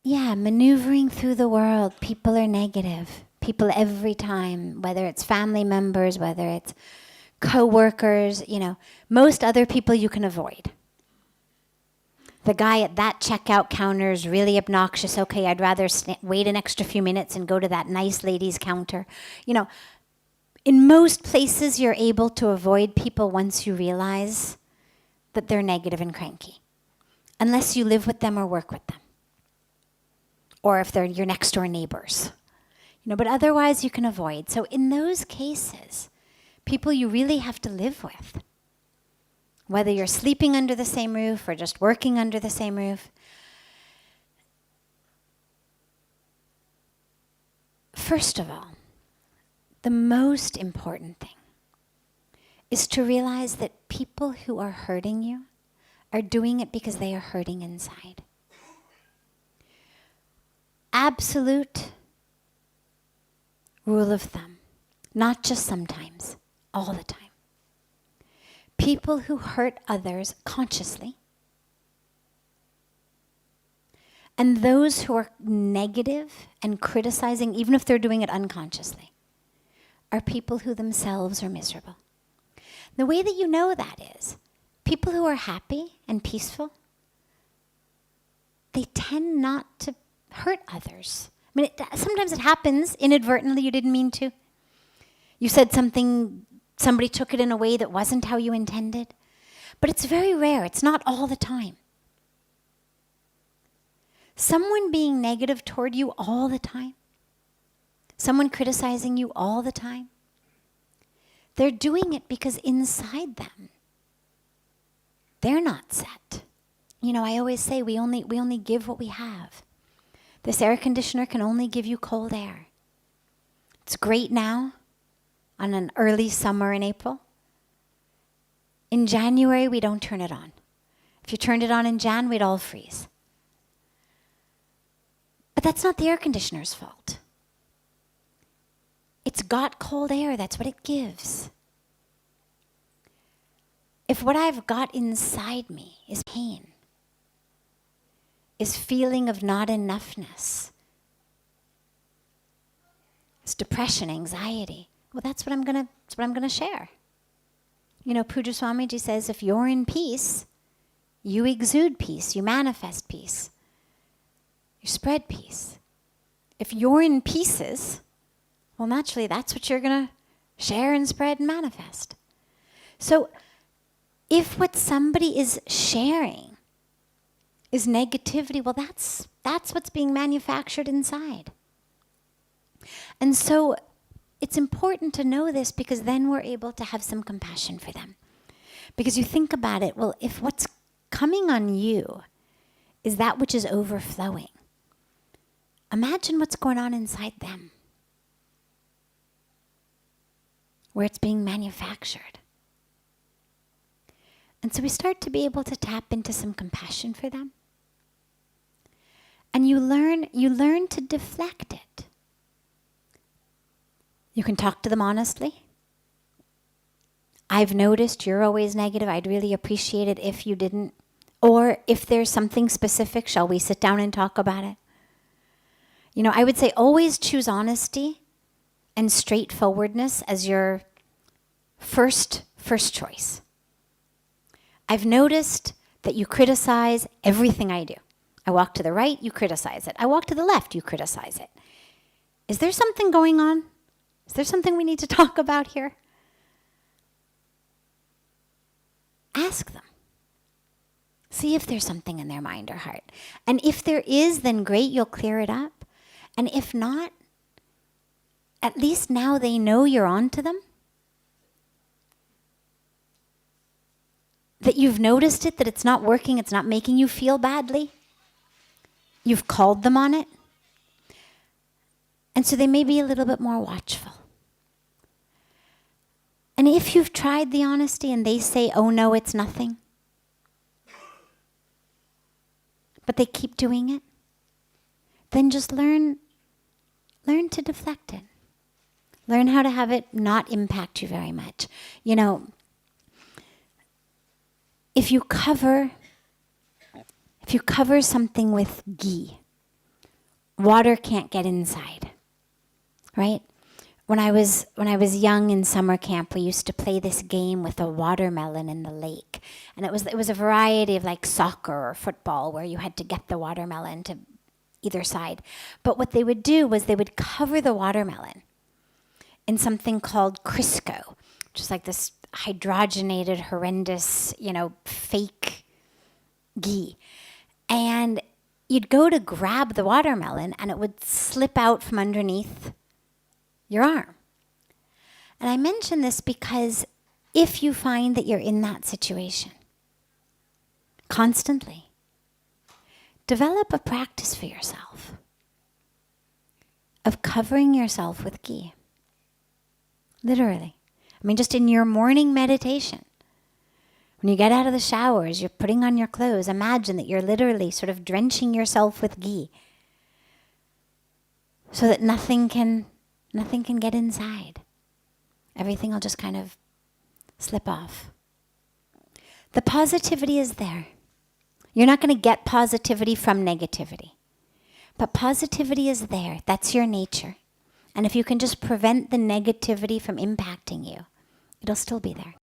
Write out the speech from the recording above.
Yeah, maneuvering through the world, people are negative. People every time, whether it's family members, whether it's co-workers, most other people you can avoid. The guy at that checkout counter is really obnoxious. Okay, I'd rather wait an extra few minutes and go to that nice lady's counter. In most places you're able to avoid people once you realize that they're negative and cranky. Unless you live with them or work with them. Or if they're your next door neighbors. But otherwise you can avoid. So in those cases, people you really have to live with, whether you're sleeping under the same roof or just working under the same roof, first of all, the most important thing is to realize that people who are hurting you are doing it because they are hurting inside. Absolute rule of thumb, not just sometimes, all the time. People who hurt others consciously and those who are negative and criticizing, even if they're doing it unconsciously, are people who themselves are miserable. The way that you know that is, people who are happy and peaceful, they tend not to hurt others. I mean, sometimes it happens inadvertently, you didn't mean to. You said something, somebody took it in a way that wasn't how you intended. But it's very rare, it's not all the time. Someone being negative toward you all the time, someone criticizing you all the time, they're doing it because inside them, they're not set. I always say we only give what we have. This air conditioner can only give you cold air. It's great now, on an early summer in April. In January, we don't turn it on. If you turned it on in Jan, we'd all freeze. But that's not the air conditioner's fault. It's got cold air, that's what it gives. If what I've got inside me is pain, is feeling of not enoughness, it's depression, anxiety, well, that's what I'm gonna share. Puja Swamiji says, if you're in peace, you exude peace, you manifest peace, you spread peace. If you're in pieces, well, naturally, that's what you're gonna share and spread and manifest. So, if what somebody is sharing is negativity, well, that's what's being manufactured inside. And so it's important to know this because then we're able to have some compassion for them. Because you think about it, well, if what's coming on you is that which is overflowing, imagine what's going on inside them, where it's being manufactured. And so we start to be able to tap into some compassion for them. And you learn to deflect it. You can talk to them honestly. I've noticed you're always negative. I'd really appreciate it if you didn't. Or if there's something specific, shall we sit down and talk about it? I would say always choose honesty and straightforwardness as your first choice. I've noticed that you criticize everything I do. I walk to the right, you criticize it. I walk to the left, you criticize it. Is there something going on? Is there something we need to talk about here? Ask them. See if there's something in their mind or heart. And if there is, then great, you'll clear it up. And if not, at least now they know you're on to them. That you've noticed it, that it's not working, it's not making you feel badly. You've called them on it. And so they may be a little bit more watchful. And if you've tried the honesty and they say, oh no, it's nothing, but they keep doing it, then just learn to deflect it. Learn how to have it not impact you very much. You know, if you cover something with ghee, water can't get inside, right? When I was young in summer camp, we used to play this game with a watermelon in the lake, and it was a variety of like soccer or football where you had to get the watermelon to either side. But what they would do was they would cover the watermelon in something called Crisco, which is like this hydrogenated, horrendous, fake ghee. And you'd go to grab the watermelon and it would slip out from underneath your arm. And I mention this because if you find that you're in that situation constantly, develop a practice for yourself of covering yourself with ghee. Literally. I mean, just in your morning meditation, when you get out of the showers, you're putting on your clothes, imagine that you're literally sort of drenching yourself with ghee so that nothing can get inside. Everything will just kind of slip off. The positivity is there. You're not going to get positivity from negativity. But positivity is there. That's your nature. And if you can just prevent the negativity from impacting you, it'll still be there.